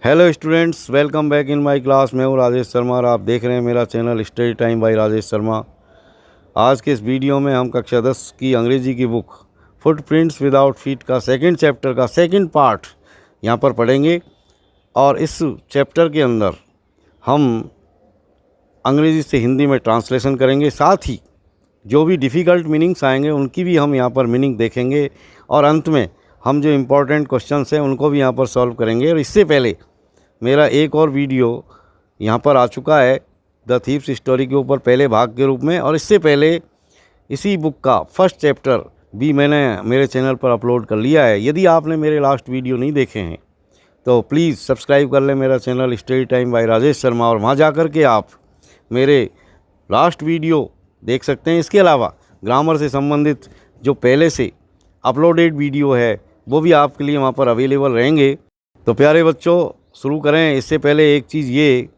Hello students, welcome back in my class. मैं हूँ राजेश शर्मा और आप देख रहे हैं मेरा channel study time by Rajesh Sharma. आज के इस वीडियो में हम कक्षा 10 की अंग्रेजी की बुक फुटप्रिंट्स विदाउट फीट का सेकंड चैप्टर का सेकंड पार्ट यहाँ पर पढ़ेंगे। और इस चैप्टर के अंदर हम अंग्रेज़ी से हिंदी में ट्रांसलेशन करेंगे, साथ ही जो भी डिफ़िकल्ट मीनिंग्स आएंगे उनकी भी हम यहाँ पर मीनिंग देखेंगे और अंत में हम जो इम्पोर्टेंट क्वेश्चंस हैं उनको भी यहाँ पर सॉल्व करेंगे। और इससे पहले मेरा एक और वीडियो यहाँ पर आ चुका है द थीव्स स्टोरी के ऊपर पहले भाग के रूप में, और इससे पहले इसी बुक का फर्स्ट चैप्टर भी मैंने मेरे चैनल पर अपलोड कर लिया है। यदि आपने मेरे लास्ट वीडियो नहीं देखे हैं तो प्लीज़ सब्सक्राइब कर लें मेरा channel study time by Rajesh Sharma, और वहाँ जा कर के आप मेरे लास्ट वीडियो देख सकते हैं। इसके अलावा ग्रामर से संबंधित जो पहले से अपलोडेड वीडियो है वो भी आपके लिए वहाँ पर अवेलेबल रहेंगे। तो प्यारे बच्चों, शुरू करें। इससे पहले एक चीज़ ये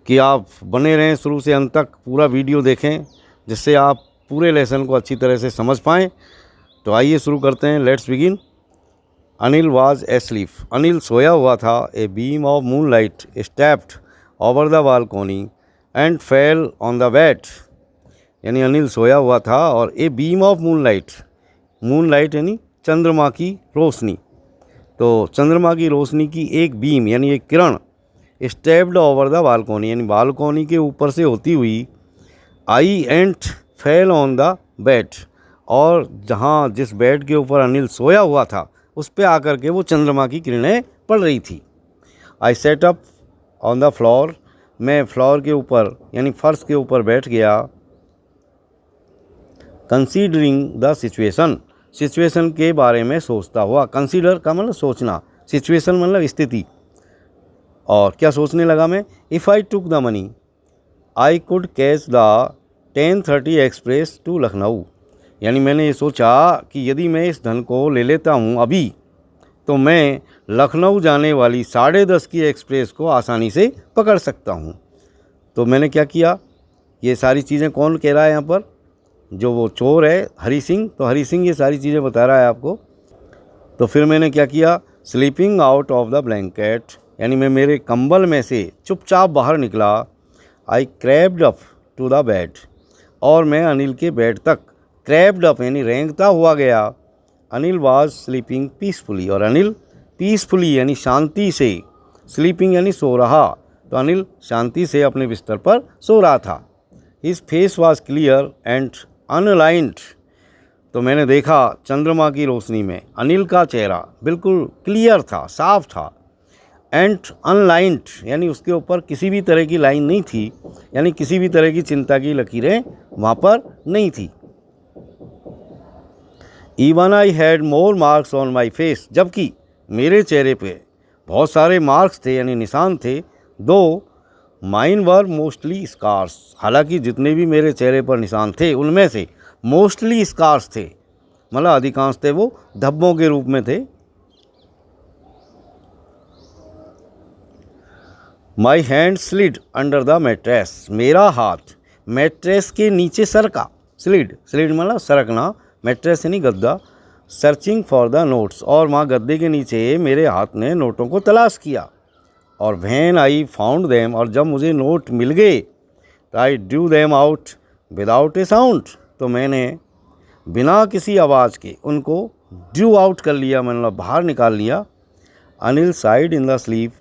कि आप बने रहें, शुरू से अंत तक पूरा वीडियो देखें, जिससे आप पूरे लेसन को अच्छी तरह से समझ पाएँ। तो आइए शुरू करते हैं। Let's begin. Anil was asleep. Anil सोया हुआ था। A beam of moonlight stepped over the balcony and fell on the bed. यानी अनिल सोया हुआ था और a beam of moonlight, moonlight यानी चंद्रमा की रोशनी, तो चंद्रमा की रोशनी की एक बीम यानी एक किरण स्टेप्ड ओवर द बालकोनी यानी बालकोनी के ऊपर से होती हुई आई and fell on the bed, और जहाँ जिस बेड के ऊपर अनिल सोया हुआ था उस पे आकर के वो चंद्रमा की किरणें पड़ रही थी। I sat up on the floor. मैं फ्लोर के ऊपर यानी फर्श के ऊपर बैठ गया। कंसीडरिंग द सिचुएशन, सिचुएशन के बारे में सोचता हुआ। कंसीडर का मतलब सोचना, सिचुएशन मतलब स्थिति। और क्या सोचने लगा मैं? If I took the money I could catch the 10:30 express to Lucknow. यानी मैंने ये सोचा कि यदि मैं इस धन को ले लेता हूँ अभी, तो मैं लखनऊ जाने वाली 10:30 की एक्सप्रेस को आसानी से पकड़ सकता हूँ। तो मैंने क्या किया? ये सारी चीज़ें कौन कह रहा है यहाँ पर? जो वो चोर है हरी सिंह, तो हरी सिंह ये सारी चीज़ें बता रहा है आपको। तो फिर मैंने क्या किया? Sleeping out of the blanket, यानी मैं मेरे कंबल में से चुपचाप बाहर निकला। आई क्रैब्ड अप टू द बेड, और मैं अनिल के बेड तक क्रैब्ड अप यानी रेंगता हुआ गया। अनिल वाज स्लीपिंग पीसफुली, और अनिल पीसफुली यानी शांति से, स्लीपिंग यानी सो रहा, तो अनिल शांति से अपने बिस्तर पर सो रहा था। His face was clear and unlined, तो मैंने देखा चंद्रमा की रोशनी में अनिल का चेहरा बिल्कुल क्लियर था, साफ था। एंड अनलाइंड यानी उसके ऊपर किसी भी तरह की लाइन नहीं थी, यानी किसी भी तरह की चिंता की लकीरें वहाँ पर नहीं थी। Even I had more marks on my face, जबकि मेरे चेहरे पे बहुत सारे मार्क्स थे यानी निशान थे। दो माइन वर मोस्टली स्कार्स, हालांकि जितने भी मेरे चेहरे पर निशान थे उनमें से मोस्टली स्कार्स थे, मतलब अधिकांश थे वो धब्बों के रूप में थे। My hand slid under the mattress, मेरा हाथ मैट्रेस के नीचे सरका। स्लिड, स्लिड मतलब सरकना, मैट्रेस यानी गद्दा। सर्चिंग फॉर द नोट्स, और वहाँ गद्दे के नीचे मेरे हाथ ने नोटों को तलाश किया। और व्हेन आई फाउंड देम, और जब मुझे नोट मिल गए, तो I drew them out without A sound, तो मैंने बिना किसी आवाज़ के उनको ड्रू आउट कर लिया, मतलब बाहर निकाल लिया। Anil sighed in the sleep,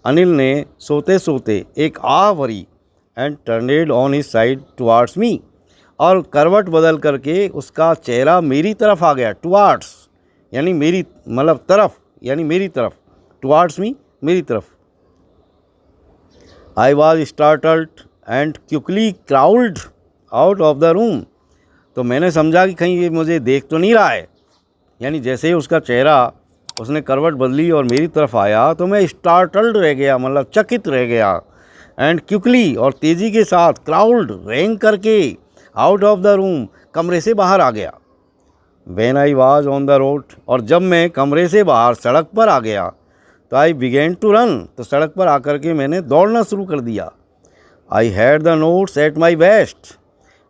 Anil ने सोते सोते एक आह भरी। And turned on his side towards me, और करवट बदल करके उसका चेहरा मेरी तरफ आ गया। टुवार्ड्स यानी मेरी, मतलब तरफ यानी मेरी तरफ, टुवार्ड्स मी मेरी तरफ। I was startled and quickly crawled out of the room, तो मैंने समझा कि कहीं ये मुझे देख तो नहीं रहा है। यानी जैसे ही उसका चेहरा, उसने करवट बदली और मेरी तरफ आया, तो मैं स्टार्टल्ड रह गया, मतलब चकित रह गया। एंड क्विकली और तेज़ी के साथ, क्राउल्ड रेंग करके, आउट ऑफ द रूम कमरे से बाहर आ गया। When I was on the road, और जब मैं कमरे से बाहर सड़क पर आ गया, तो आई बिगेन टू रन, तो सड़क पर आकर के मैंने दौड़ना शुरू कर दिया। I had the notes at my waist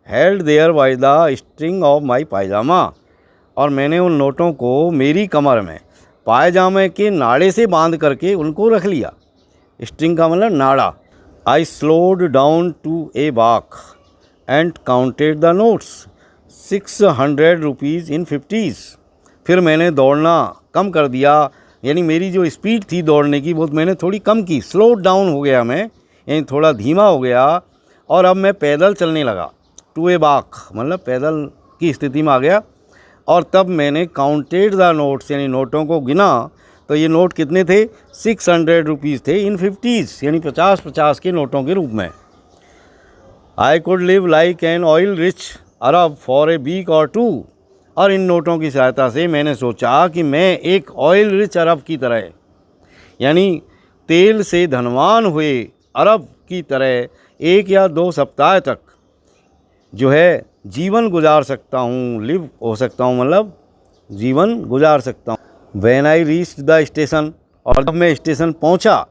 held there by the string of my pyjama, और मैंने उन नोटों को मेरी कमर में पायजामे के नाड़े से बांध करके उनको रख लिया। स्ट्रिंग का मतलब नाड़ा। I slowed down to a walk and counted the notes 600 rupees इन 50s। फिर मैंने दौड़ना कम कर दिया, यानी मेरी जो स्पीड थी दौड़ने की वो मैंने थोड़ी कम की, स्लो डाउन हो गया मैं, यानी थोड़ा धीमा हो गया, और अब मैं पैदल चलने लगा। टू ए वॉक मतलब पैदल की स्थिति में आ गया। और तब मैंने काउंटेड द नोट्स यानी नोटों को गिना, तो ये नोट कितने थे? 600 रुपीज़ थे इन 50s, यानी 50-50 के नोटों के रूप में। I could live like an oil rich Arab for a week or two. और इन नोटों की सहायता से मैंने सोचा कि मैं एक ऑयल रिच अरब की तरह, यानी तेल से धनवान हुए अरब की तरह 1 या 2 सप्ताह तक जो है जीवन गुजार सकता हूँ, लिव हो सकता हूँ, मतलब जीवन गुजार सकता हूँ। When I reached the station, और जब मैं स्टेशन पहुँचा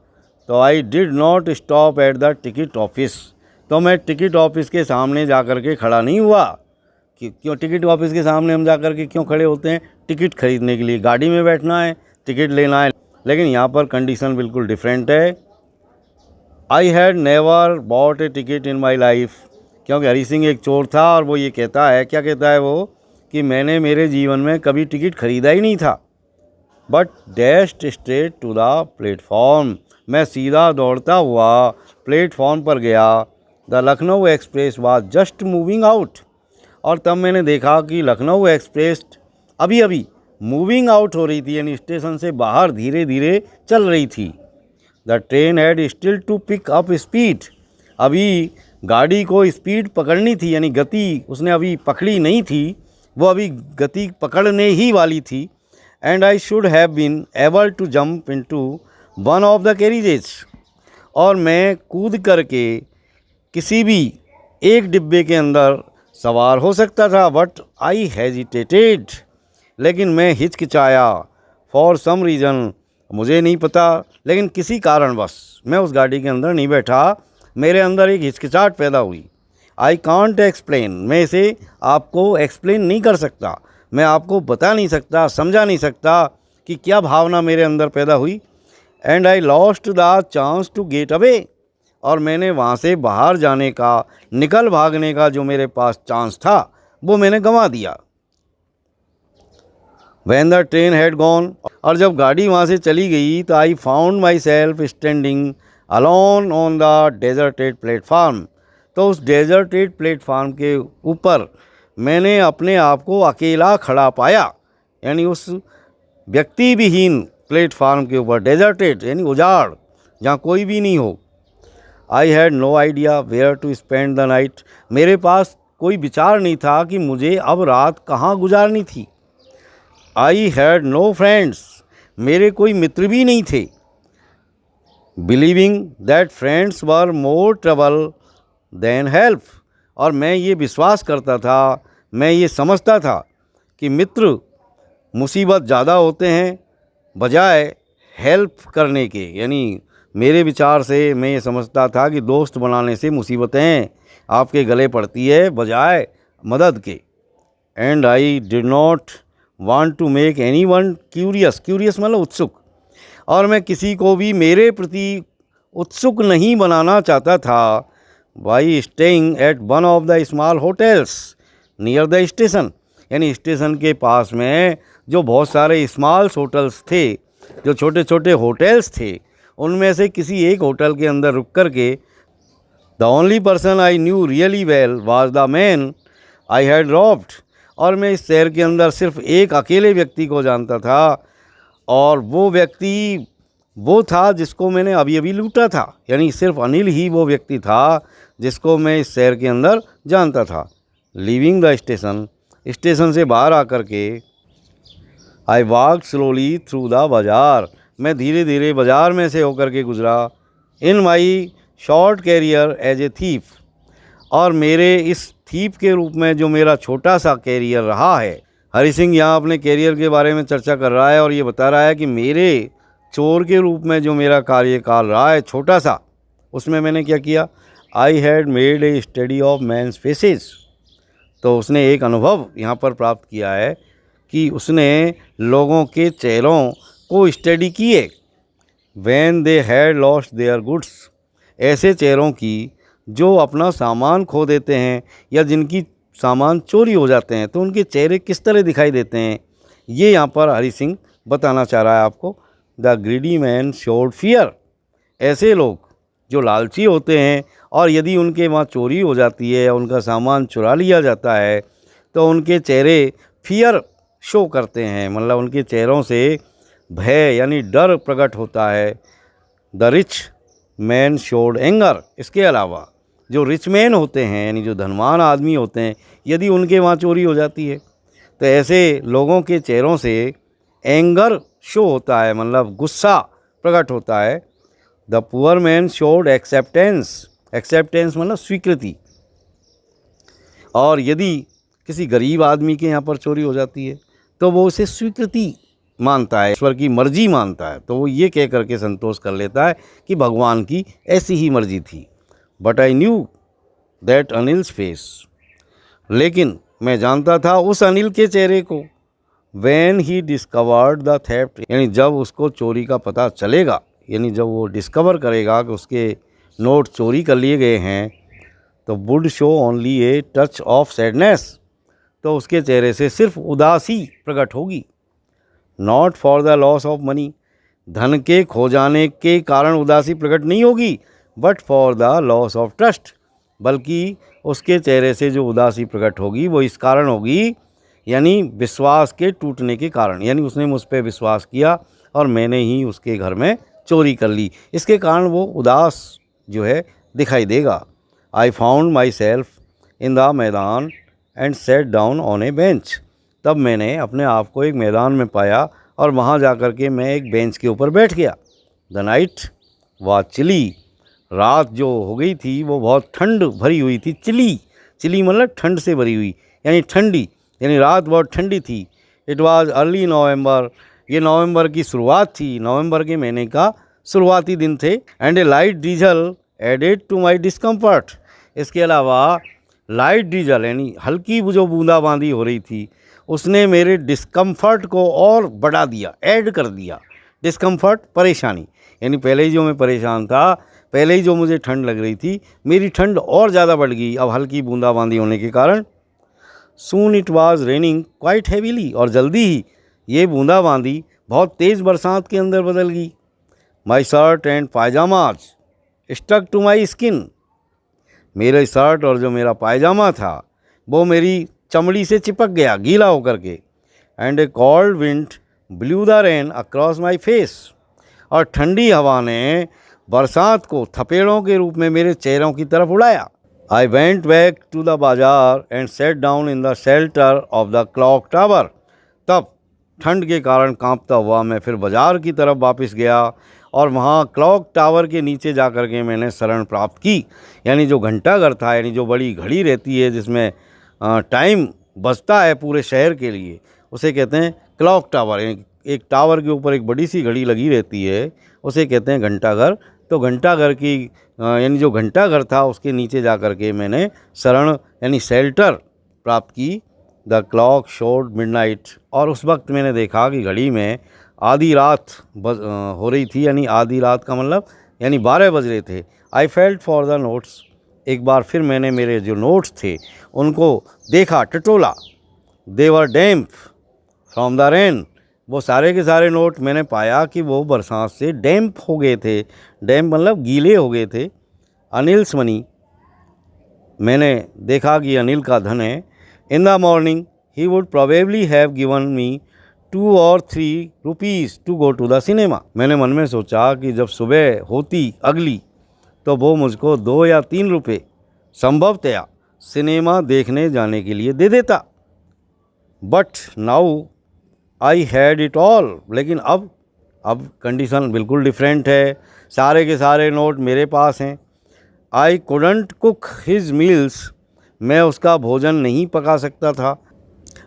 तो आई did not stop at the ticket office. तो मैं टिकट ऑफिस के सामने जा कर के खड़ा नहीं हुआ। कि क्यों टिकट ऑफिस के सामने हम जा कर के क्यों खड़े होते हैं? टिकट खरीदने के लिए, गाड़ी में बैठना है, टिकट लेना है। लेकिन यहाँ पर कंडीशन बिल्कुल डिफरेंट है। I had never bot A ticket in my life, क्योंकि हरी सिंह एक चोर था और वो ये कहता है, क्या कहता है वो, कि मैंने मेरे जीवन में कभी टिकट खरीदा ही नहीं था। But dashed straight to the platform, मैं सीधा दौड़ता हुआ प्लेटफॉर्म पर गया। The Lucknow express was just moving out, और तब मैंने देखा कि लखनऊ एक्सप्रेस अभी अभी मूविंग आउट हो रही थी, यानी स्टेशन से बाहर धीरे धीरे चल रही थी। The train had still to pick up speed, अभी गाड़ी को स्पीड पकड़नी थी, यानी गति उसने अभी पकड़ी नहीं थी, वो अभी गति पकड़ने ही वाली थी। And I should have been able to jump into one of the carriages, और मैं कूद करके किसी भी एक डिब्बे के अंदर सवार हो सकता था। बट आई हेजिटेटेड, लेकिन मैं हिचकिचाया। फॉर सम रीज़न, मुझे नहीं पता, लेकिन किसी कारणवश मैं उस गाड़ी के अंदर नहीं बैठा। मेरे अंदर एक हिचकिचाहट पैदा हुई। आई कांट एक्सप्लेन, मैं इसे आपको एक्सप्लेन नहीं कर सकता, मैं आपको बता नहीं सकता, समझा नहीं सकता कि क्या भावना मेरे अंदर पैदा हुई। And I lost the chance to get away, और मैंने वहाँ से बाहर जाने का, निकल भागने का जो मेरे पास चांस था वो मैंने गंवा दिया। When the train had gone, और जब गाड़ी वहाँ से चली गई तो आई found my self standing alone on the deserted platform, तो उस डेजर्टेड प्लेटफार्म के ऊपर मैंने अपने आप को अकेला खड़ा पाया, यानी उस व्यक्ति विहीन प्लेटफार्म के ऊपर, डेजर्टेड यानी उजाड़, जहाँ कोई भी नहीं हो। I had no idea where to spend the night, मेरे पास कोई विचार नहीं था कि मुझे अब रात कहाँ गुजारनी थी। आई हैड नो फ्रेंड्स, मेरे कोई मित्र भी नहीं थे। Believing that friends were more trouble than help, और मैं ये विश्वास करता था, मैं ये समझता था कि मित्र मुसीबत ज़्यादा होते हैं बजाय हेल्प करने के, यानी मेरे विचार से मैं ये समझता था कि दोस्त बनाने से मुसीबतें आपके गले पड़ती है बजाय मदद के। And I did not want to make anyone curious, curious मतलब उत्सुक, और मैं किसी को भी मेरे प्रति उत्सुक नहीं बनाना चाहता था। By staying at one of the small hotels near the station, यानी स्टेशन के पास में जो बहुत सारे स्मॉल होटल्स थे, जो छोटे छोटे होटल्स थे, उनमें से किसी एक होटल के अंदर रुक कर के the only person I knew really well was the man I had robbed, और मैं इस शहर के अंदर सिर्फ एक अकेले व्यक्ति को जानता था, और वो व्यक्ति वो था जिसको मैंने अभी अभी लूटा था, यानी सिर्फ अनिल ही वो व्यक्ति था जिसको मैं इस शहर के अंदर जानता था। लीविंग द स्टेशन, स्टेशन से बाहर आकर के I walk slowly through the बाज़ार, मैं धीरे धीरे बाज़ार में से होकर के गुजरा। In my short career as a thief, और मेरे इस थीप के रूप में जो मेरा छोटा सा कैरियर रहा है। हरी सिंह यहाँ अपने कैरियर के बारे में चर्चा कर रहा है और ये बता रहा है कि मेरे चोर के रूप में जो मेरा कार्यकाल रहा है छोटा सा, उसमें मैंने क्या किया। I had made a study of men's faces, तो उसने एक अनुभव यहाँ पर प्राप्त किया है कि उसने लोगों के चेहरों को स्टडी किए। When they had lost their goods, ऐसे चेहरों की जो अपना सामान खो देते हैं या जिनकी सामान चोरी हो जाते हैं तो उनके चेहरे किस तरह दिखाई देते हैं, ये यहाँ पर हरि सिंह बताना चाह रहा है आपको। The greedy man showed fear, ऐसे लोग जो लालची होते हैं और यदि उनके वहाँ चोरी हो जाती है या उनका सामान चुरा लिया जाता है तो उनके चेहरे फियर शो करते हैं, मतलब उनके चेहरों से भय यानी डर प्रकट होता है। The rich man showed anger, इसके अलावा जो रिच मैन होते हैं यानी जो धनवान आदमी होते हैं, यदि उनके वहाँ चोरी हो जाती है तो ऐसे लोगों के चेहरों से एंगर शो होता है, मतलब गुस्सा प्रकट होता है। The poor man showed acceptance, acceptance मतलब स्वीकृति, और यदि किसी गरीब आदमी के यहाँ पर चोरी हो जाती है तो वो उसे स्वीकृति मानता है, ईश्वर की मर्जी मानता है, तो वो ये कह करके संतोष कर लेता है कि भगवान की ऐसी ही मर्जी थी। But I knew that Anil's face, लेकिन मैं जानता था उस अनिल के चेहरे को। When he discovered the theft, यानी जब उसको चोरी का पता चलेगा, यानी जब वो डिस्कवर करेगा कि उसके नोट चोरी कर लिए गए हैं, तो would show only a touch of sadness, तो उसके चेहरे से सिर्फ उदासी प्रकट होगी। Not for the loss of money, धन के खो जाने के कारण उदासी प्रकट नहीं होगी, but for the loss of trust, बल्कि उसके चेहरे से जो उदासी प्रकट होगी वो इस कारण होगी, यानी विश्वास के टूटने के कारण, यानी उसने मुझ पर विश्वास किया और मैंने ही उसके घर में चोरी कर ली, इसके कारण वो उदास जो है दिखाई देगा। I found myself in the maidan and sat down on a bench, तब मैंने अपने आप को एक मैदान में पाया और वहाँ जा कर के मैं एक बेंच के ऊपर बैठ गया। द नाइट वाज चिली, रात जो हो गई थी वो बहुत ठंड भरी हुई थी। चिली, चिली मतलब ठंड से भरी हुई, यानी ठंडी, यानी रात बहुत ठंडी थी। इट वाज अर्ली नवंबर, ये नवंबर की शुरुआत थी, नवंबर के महीने का शुरुआती दिन थे। And a light drizzle added to my discomfort, इसके अलावा लाइट डीजल यानी हल्की जो बूंदाबांदी हो रही थी उसने मेरे डिस्कम्फर्ट को और बढ़ा दिया, ऐड कर दिया। डिस्कम्फर्ट परेशानी, यानी पहले ही जो मैं परेशान था, पहले ही जो मुझे ठंड लग रही थी, मेरी ठंड और ज़्यादा बढ़ गई अब हल्की बूंदाबांदी होने के कारण। Soon it was raining quite heavily, और जल्दी ही ये बूंदाबांदी बहुत तेज़ बरसात के अंदर बदल गई। My shirt and pyjamas stuck to my skin, मेरे शर्ट और जो मेरा पायजामा था वो मेरी चमड़ी से चिपक गया गीला होकर के। And A cold wind blue the rain across my face, और ठंडी हवा ने बरसात को थपेड़ों के रूप में मेरे चेहरों की तरफ उड़ाया। I went back to the bazaar and sat down in the shelter of the clock tower, तब ठंड के कारण कांपता हुआ मैं फिर बाज़ार की तरफ वापस गया और वहाँ क्लॉक टावर के नीचे जा कर के मैंने शरण प्राप्त की। यानी जो घंटाघर था, यानी जो बड़ी घड़ी रहती है जिसमें टाइम बजता है पूरे शहर के लिए, उसे कहते हैं क्लॉक टावर। एक टावर के ऊपर एक बड़ी सी घड़ी लगी रहती है, उसे कहते हैं घंटाघर। तो घंटाघर की यानी जो घंटाघर था उसके नीचे जा कर के मैंने शरण यानी शेल्टर प्राप्त की। द क्लॉक शोड मिडनाइट, और उस वक्त मैंने देखा कि घड़ी में आधी रात हो रही थी, यानी आधी रात का मतलब यानी 12 बज रहे थे। I felt for the notes, एक बार फिर मैंने मेरे जो नोट्स थे उनको देखा, टटोला। दे वर डैम्प फ्रॉम द रेन, वो सारे के सारे नोट मैंने पाया कि वो बरसात से डैम्प हो गए थे। डैम्प मतलब गीले हो गए थे। अनिल्स मनी, मैंने देखा कि अनिल का धन है। In the morning he would probably have given me 2 or 3 rupees to go to the cinema. मैंने मन में सोचा कि जब सुबह होती अगली तो वो मुझको 2 या 3 रुपये संभवतया सिनेमा देखने जाने के लिए दे देता। But now I had it all, लेकिन अब कंडीशन बिल्कुल डिफरेंट है। सारे के सारे नोट मेरे पास हैं। I couldn't cook his meals, मैं उसका भोजन नहीं पका सकता था।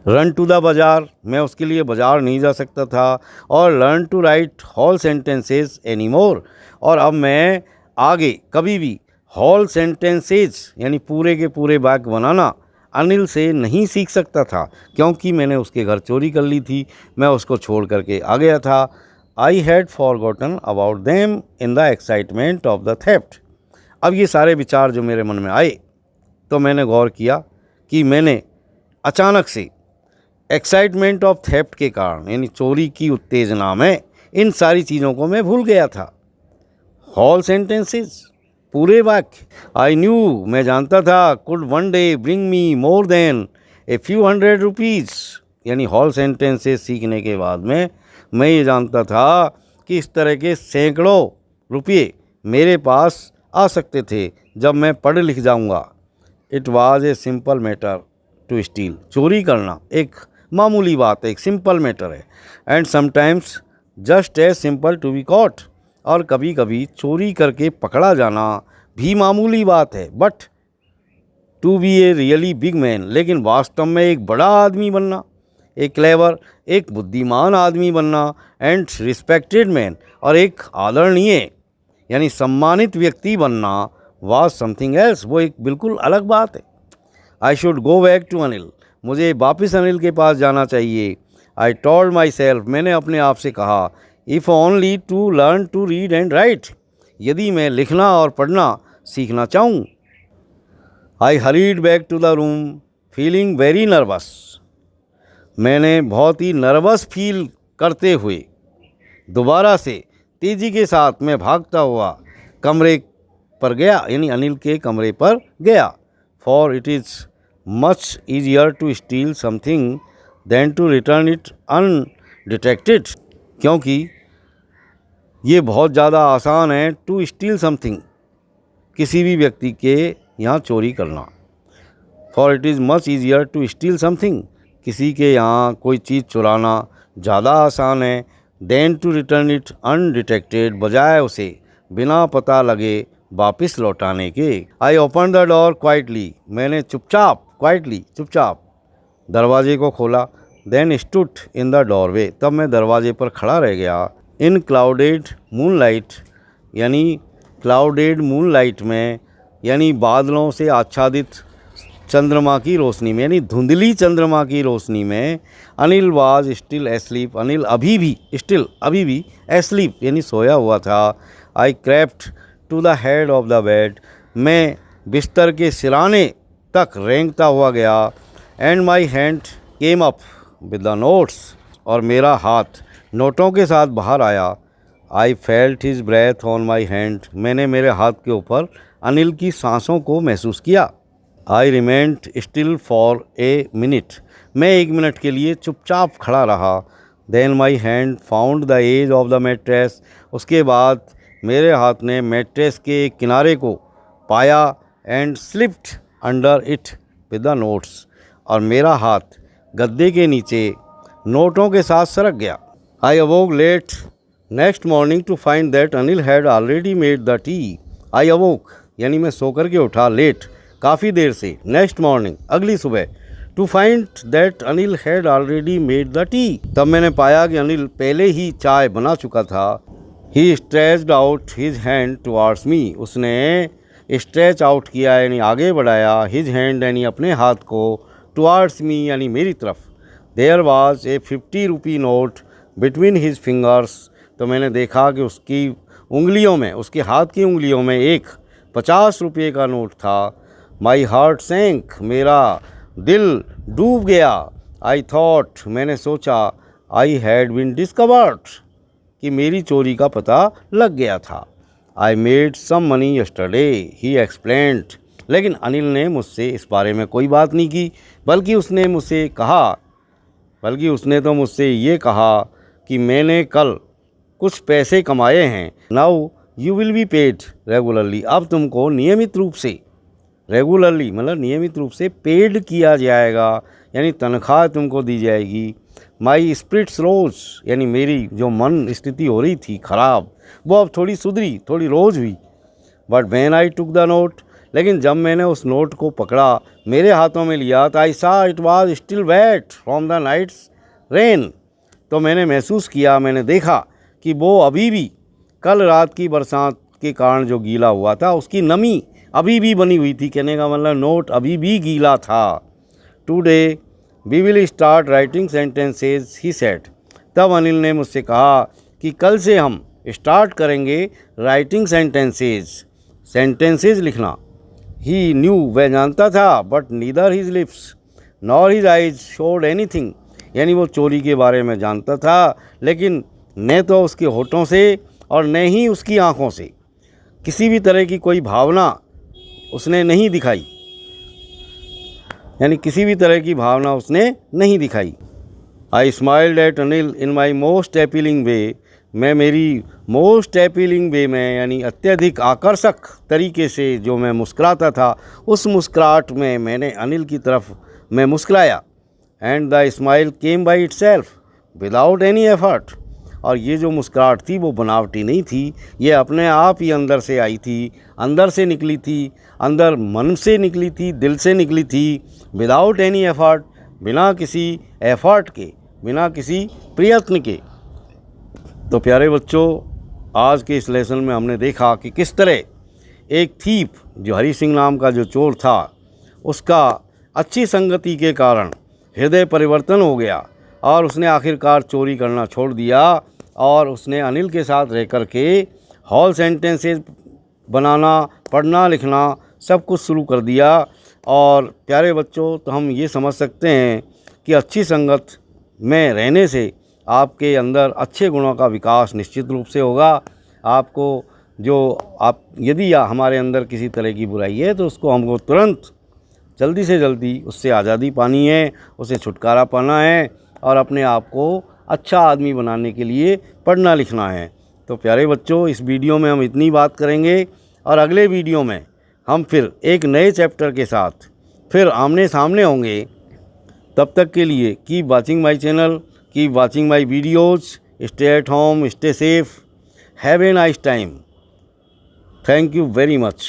रन टू द बाज़ार, मैं उसके लिए बाज़ार नहीं जा सकता था। और learn to write whole sentences any more, और अब मैं आगे कभी भी होल सेंटेंसेस यानी पूरे के पूरे वाक्य बनाना अनिल से नहीं सीख सकता था, क्योंकि मैंने उसके घर चोरी कर ली थी, मैं उसको छोड़ करके आ गया था। I had forgotten about them in the excitement of the theft. अब ये सारे विचार जो मेरे मन में आए तो मैंने गौर किया कि मैंने अचानक से एक्साइटमेंट ऑफ थेफ्ट के कारण यानी चोरी की उत्तेजना में इन सारी चीज़ों को मैं भूल गया था। होल सेंटेंसेस, पूरे वाक्य। आई न्यू, मैं जानता था, could one day bring me more than a few hundred rupees, यानी होल सेंटेंसेस सीखने के बाद में मैं ये जानता था कि इस तरह के सैकड़ों रुपये मेरे पास आ सकते थे जब मैं पढ़ लिख जाऊंगा। It was a simple matter to steal, चोरी करना एक मामूली बात है, एक सिंपल मैटर है। And sometimes just as simple to be caught, और कभी कभी चोरी करके पकड़ा जाना भी मामूली बात है। But to be a really big man, लेकिन वास्तव में एक बड़ा आदमी बनना, एक क्लेवर, एक बुद्धिमान आदमी बनना, एंड रिस्पेक्टेड मैन, और एक आदरणीय यानी सम्मानित व्यक्ति बनना, वाज समथिंग एल्स, वो एक बिल्कुल अलग बात है। I should go back to Anil, मुझे वापस अनिल के पास जाना चाहिए। आई टोल्ड माई सेल्फ, मैंने अपने आप से कहा, if only to learn to read and write, यदि मैं लिखना और पढ़ना सीखना चाहूँ। I hurried back to the room feeling very nervous, मैंने बहुत ही नर्वस फील करते हुए दोबारा से तेज़ी के साथ मैं भागता हुआ कमरे पर गया, यानी अनिल के कमरे पर गया। For it is much easier to steal something than to return it undetected, क्योंकि ये बहुत ज़्यादा आसान है टू स्टील समथिंग, किसी भी व्यक्ति के यहाँ चोरी करना। For it is much easier to steal something, किसी के यहाँ कोई चीज़ चुराना ज़्यादा आसान है, than to return it undetected, बजाय उसे बिना पता लगे वापस लौटाने के। I open the door quietly, मैंने चुपचाप दरवाजे को खोला। Then stood in the doorway, तब मैं दरवाजे पर खड़ा रह गया। इन क्लाउडेड मूनलाइट, यानी क्लाउडेड मूनलाइट में, यानी बादलों से आच्छादित चंद्रमा की रोशनी में, यानी धुंधली चंद्रमा की रोशनी में, Anil was still asleep, Anil अभी भी एस्लीप यानी सोया हुआ था। I crept to the head of the bed, मैं बिस्तर के सिराने तक रेंगता हुआ गया। And my hand came up with the notes, और मेरा हाथ नोटों के साथ बाहर आया। I felt his breath on my hand, मैंने मेरे हाथ के ऊपर अनिल की सांसों को महसूस किया। I remained still for a minute, मैं 1 मिनट के लिए चुपचाप खड़ा रहा। Then my hand found the edge of the mattress, उसके बाद मेरे हाथ ने मैट्रेस के एक किनारे को पाया। And slipped under it with the notes, और मेरा हाथ गद्दे के नीचे नोटों के साथ सरक गया। I awoke late next morning to find that Anil had already made the tea. I awoke यानी मैं सो कर के उठा, लेट काफ़ी देर से, नेक्स्ट मॉर्निंग अगली सुबह, to find that Anil had already made the tea, तब मैंने पाया कि अनिल पहले ही चाय बना चुका था। He stretched out his hand towards me, उसने स्ट्रेच आउट किया यानी आगे बढ़ाया, हिज हैंड यानी अपने हाथ को, टुवार्ड्स मी यानी मेरी तरफ। There was a 50 rupee note between his fingers, तो मैंने देखा कि उसकी उंगलियों में, उसके हाथ की उंगलियों में एक 50 रुपये का नोट था। माई हार्ट सैंक, मेरा दिल डूब गया। आई थॉट, मैंने सोचा, आई हैड बीन डिस्कवर्ड, कि मेरी चोरी का पता लग गया था। I made some money yesterday, he explained, लेकिन अनिल ने मुझसे इस बारे में कोई बात नहीं की, बल्कि उसने तो मुझसे ये कहा कि मैंने कल कुछ पैसे कमाए हैं। Now you will be paid regularly, अब तुमको नियमित रूप से, रेगुलरली मतलब नियमित रूप से पेड किया जाएगा, यानी तनख्वाह तुमको दी जाएगी। माई स्पिरिट्स रोज, यानी मेरी जो मन स्थिति हो रही थी ख़राब, वो अब थोड़ी सुधरी, थोड़ी रोज हुई। But when I took the note, लेकिन जब मैंने उस नोट को पकड़ा, मेरे हाथों में लिया, तो I saw it was still wet from the night's rain, तो मैंने महसूस किया, मैंने देखा कि वो अभी भी कल रात की बरसात के कारण जो गीला हुआ था, उसकी नमी अभी भी बनी हुई थी। कहने का मतलब नोट अभी भी गीला था। Today we will start writing sentences, he said, तब अनिल ने मुझसे कहा कि कल से हम स्टार्ट करेंगे राइटिंग सेंटेंसेज लिखना। ही न्यू, वह जानता था, but neither his lips nor his eyes showed anything, यानी वो चोरी के बारे में जानता था, लेकिन न तो उसके होठों से और न ही उसकी आँखों से किसी भी तरह की कोई भावना उसने नहीं दिखाई, यानी किसी भी तरह की भावना उसने नहीं दिखाई। I smiled at Anil in my most appealing way, मैं मेरी मोस्ट अपीलिंग वे में यानी अत्यधिक आकर्षक तरीके से जो मैं मुस्कुराता था, उस मुस्कुराहट में मैंने अनिल की तरफ मैं मुस्कुराया। And the smile came by itself without any effort, और ये जो मुस्कुराहट थी वो बनावटी नहीं थी, ये अपने आप ही अंदर से आई थी, अंदर से निकली थी, अंदर मन से निकली थी, दिल से निकली थी, विदाउट एनी एफर्ट, बिना किसी एफर्ट के, बिना किसी प्रयत्न के। तो प्यारे बच्चों, आज के इस लेसन में हमने देखा कि किस तरह एक थीप जो हरी सिंह नाम का जो चोर था, उसका अच्छी संगति के कारण हृदय परिवर्तन हो गया और उसने आखिरकार चोरी करना छोड़ दिया और उसने अनिल के साथ रह कर के हॉल सेंटेंसेस बनाना, पढ़ना, लिखना सब कुछ शुरू कर दिया। और प्यारे बच्चों, तो हम ये समझ सकते हैं कि अच्छी संगत में रहने से आपके अंदर अच्छे गुणों का विकास निश्चित रूप से होगा। आपको यदि हमारे अंदर किसी तरह की बुराई है तो उसको हमको तुरंत जल्दी से जल्दी उससे आज़ादी पानी है, उसे छुटकारा पाना है और अपने आप को अच्छा आदमी बनाने के लिए पढ़ना लिखना है। तो प्यारे बच्चों, इस वीडियो में हम इतनी बात करेंगे और अगले वीडियो में हम फिर एक नए चैप्टर के साथ फिर आमने सामने होंगे। तब तक के लिए keep watching my channel, keep watching my videos, stay at home, stay safe, have a nice time. Thank you very much.